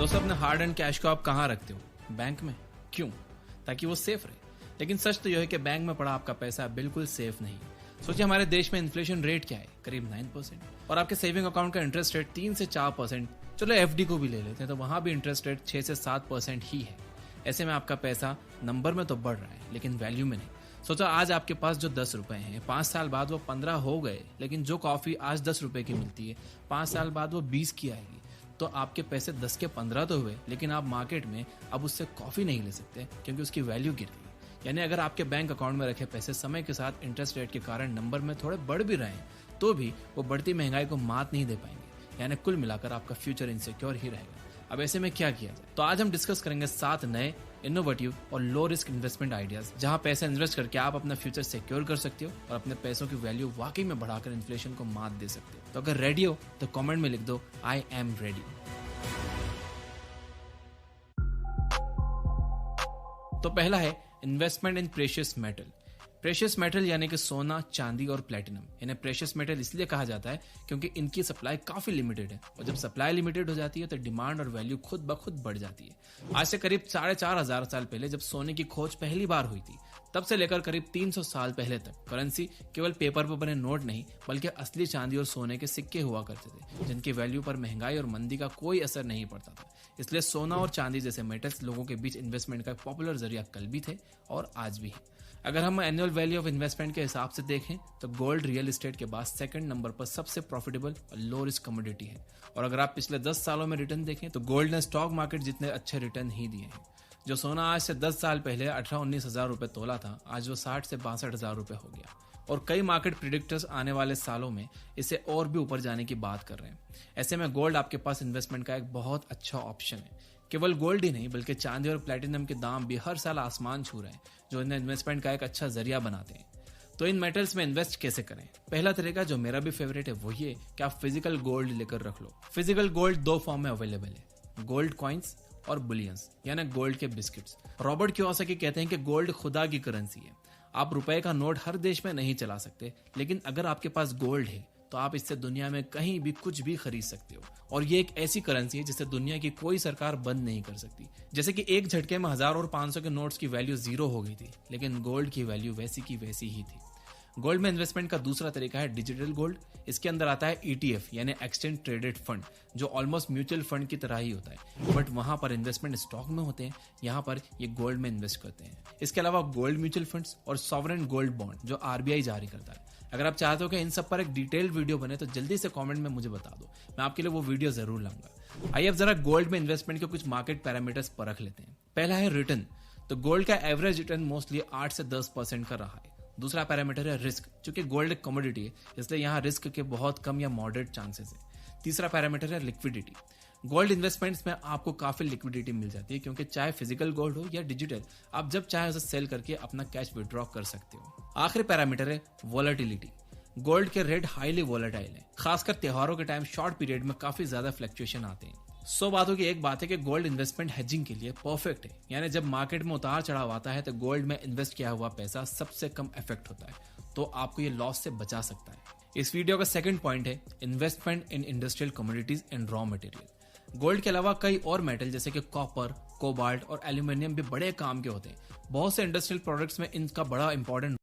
दोस्तों, अपने hard and cash को आप कहाँ रखते हो? बैंक में। क्यों? ताकि वो सेफ रहे। लेकिन सच तो यह है कि बैंक में पड़ा आपका पैसा बिल्कुल सेफ नहीं। सोचिए, हमारे देश में इन्फ्लेशन रेट क्या है? करीब 9%। और आपके सेविंग अकाउंट का इंटरेस्ट रेट 3 से 4%। चलो एफडी को भी ले लेते हैं तो वहां भी इंटरेस्ट रेट 6 से 7% ही है। ऐसे में आपका पैसा नंबर में तो बढ़ रहा है लेकिन वैल्यू में नहीं। सोचो, आज आपके पास जो 10 रुपए हैं, 5 साल बाद वो 15 हो गए, लेकिन जो कॉफी आज 10 रुपए की मिलती है 5 साल बाद वो 20 की आएगी। तो आपके पैसे 10 के 15 तो हुए, लेकिन आप मार्केट में अब उससे कॉफी नहीं ले सकते क्योंकि उसकी वैल्यू गिर गई। यानी अगर आपके बैंक अकाउंट में रखे पैसे समय के साथ इंटरेस्ट रेट के कारण नंबर में थोड़े बढ़ भी रहे हैं, तो भी वो बढ़ती महंगाई को मात नहीं दे पाएंगे। यानी कुल मिलाकर आपका फ्यूचर इनसिक्योर ही रहेगा। अब ऐसे में क्या किया जाए? तो आज हम डिस्कस करेंगे 7 नए इनोवेटिव और लो रिस्क इन्वेस्टमेंट आइडियाज, जहां पैसे इन्वेस्ट करके आप अपना फ्यूचर सिक्योर कर सकते हो और अपने पैसों की वैल्यू वाकई में बढ़ाकर इन्फ्लेशन को मात दे सकते हो। तो अगर रेडी हो तो कमेंट में लिख दो, आई एम रेडी। तो पहला है इन्वेस्टमेंट इन प्रेशियस मेटल। प्रेशियस मेटल यानी कि सोना, चांदी और प्लेटिनम। इन्हें प्रेशियस मेटल इसलिए कहा जाता है क्योंकि इनकी सप्लाई काफी लिमिटेड है, और जब सप्लाई लिमिटेड हो जाती है तो डिमांड और वैल्यू खुद ब खुद बढ़ जाती है। आज से करीब 4,500 साल पहले जब सोने की खोज पहली बार हुई थी, तब से लेकर करीब 300 साल पहले तक करेंसी केवल पेपर पर बने नोट नहीं, बल्कि असली चांदी और सोने के सिक्के हुआ करते थे, जिनकी वैल्यू पर महंगाई और मंदी का कोई असर नहीं पड़ता था। इसलिए सोना और चांदी जैसे मेटल्स लोगों के बीच इन्वेस्टमेंट का पॉपुलर जरिया कल भी थे और आज भी है। अगर हम एनुअल वैल्यू ऑफ इन्वेस्टमेंट के हिसाब से देखें तो गोल्ड रियल एस्टेट के बाद सेकंड नंबर पर सबसे प्रॉफिटेबल और लो रिस्क कमोडिटी है। और अगर आप पिछले 10 सालों में रिटर्न देखें तो गोल्ड ने स्टॉक मार्केट जितने अच्छे रिटर्न ही दिए हैं। जो सोना आज से 10 साल पहले 18-19 हजार रुपए तोला था, आज वो 60 से 62 हजार रुपए हो गया। और कई मार्केट प्रिडिक्टर्स आने वाले सालों में इसे और भी ऊपर जाने की बात कर रहे हैं। ऐसे में गोल्ड आपके पास इन्वेस्टमेंट का एक बहुत अच्छा ऑप्शन है। केवल गोल्ड ही नहीं, बल्कि चांदी और प्लेटिनम के दाम भी हर साल आसमान छू रहे हैं, जो इन्हें इन्वेस्टमेंट का एक अच्छा जरिया बनाते हैं। तो इन मेटल्स में इन्वेस्ट कैसे करें? पहला तरीका, जो मेरा भी फेवरेट है, वो ये कि आप फिजिकल गोल्ड लेकर रख लो। फिजिकल गोल्ड 2 फॉर्म में अवेलेबल है, गोल्ड कॉइन्स और बुलियंस, यानी गोल्ड के बिस्किट्स। रॉबर्ट कियोसाकी कहते हैं कि गोल्ड खुदा की करेंसी है। आप रुपए का नोट हर देश में नहीं चला सकते, लेकिन अगर आपके पास गोल्ड है तो आप इससे दुनिया में कहीं भी कुछ भी खरीद सकते हो। और ये एक ऐसी करेंसी है जिसे दुनिया की कोई सरकार बंद नहीं कर सकती। जैसे कि एक झटके में 1000 और 500 के नोट्स की वैल्यू 0 हो गई थी, लेकिन गोल्ड की वैल्यू वैसी की वैसी ही थी। गोल्ड में इन्वेस्टमेंट का दूसरा तरीका है डिजिटल गोल्ड। इसके अंदर आता है ETF यानी एक्सचेंज ट्रेडेड फंड, जो ऑलमोस्ट म्यूचुअल फंड की तरह ही होता है, बट वहां पर इन्वेस्टमेंट स्टॉक में होते हैं, यहाँ पर ये गोल्ड में इन्वेस्ट करते हैं। इसके अलावा गोल्ड म्यूचुअल फंड्स और सॉवरेन गोल्ड बॉन्ड, जो RBI जारी करता है। अगर आप चाहते हो कि इन सब पर एक डिटेल्ड वीडियो बने तो जल्दी से कमेंट में मुझे बता दो, मैं आपके लिए वो वीडियो जरूर लाऊंगा। आइए अब जरा गोल्ड में इन्वेस्टमेंट के कुछ मार्केट पैरामीटर्स परख लेते हैं। पहला है रिटर्न। तो गोल्ड का एवरेज रिटर्न मोस्टली 8 से 10% का रहा है। दूसरा पैरामीटर है रिस्क। चूंकि गोल्ड एक कमोडिटी है, इसलिए यहाँ रिस्क के बहुत कम या मॉडरेट चांसेस है। तीसरा पैरामीटर है लिक्विडिटी। गोल्ड इन्वेस्टमेंट्स में आपको काफी लिक्विडिटी मिल जाती है, क्योंकि चाहे फिजिकल गोल्ड हो या डिजिटल, आप जब चाहे उसे सेल करके अपना कैश विड्रॉ कर सकते हो। आखिरी पैरामीटर है वॉलेटिलिटी। गोल्ड के रेट हाईली वॉलेटाइल है, खासकर त्योहारों के टाइम शॉर्ट पीरियड में काफी ज्यादा फ्लक्चुएशन आते हैं। 100 बातों की एक बात है कि गोल्ड इन्वेस्टमेंट हेजिंग के लिए परफेक्ट है। यानी जब मार्केट में उतार चढ़ाव आता है तो गोल्ड में इन्वेस्ट किया हुआ पैसा सबसे कम इफेक्ट होता है, तो आपको ये लॉस से बचा सकता है। इस वीडियो का सेकंड पॉइंट है investment in industrial commodities and raw material. Gold के अलावा कई और मेटल जैसे कि कॉपर, कोबाल्ट और एल्यूमिनियम भी बड़े काम के होते हैं। बहुत से इंडस्ट्रियल प्रोडक्ट्स में इनका बड़ा इंपॉर्टेंट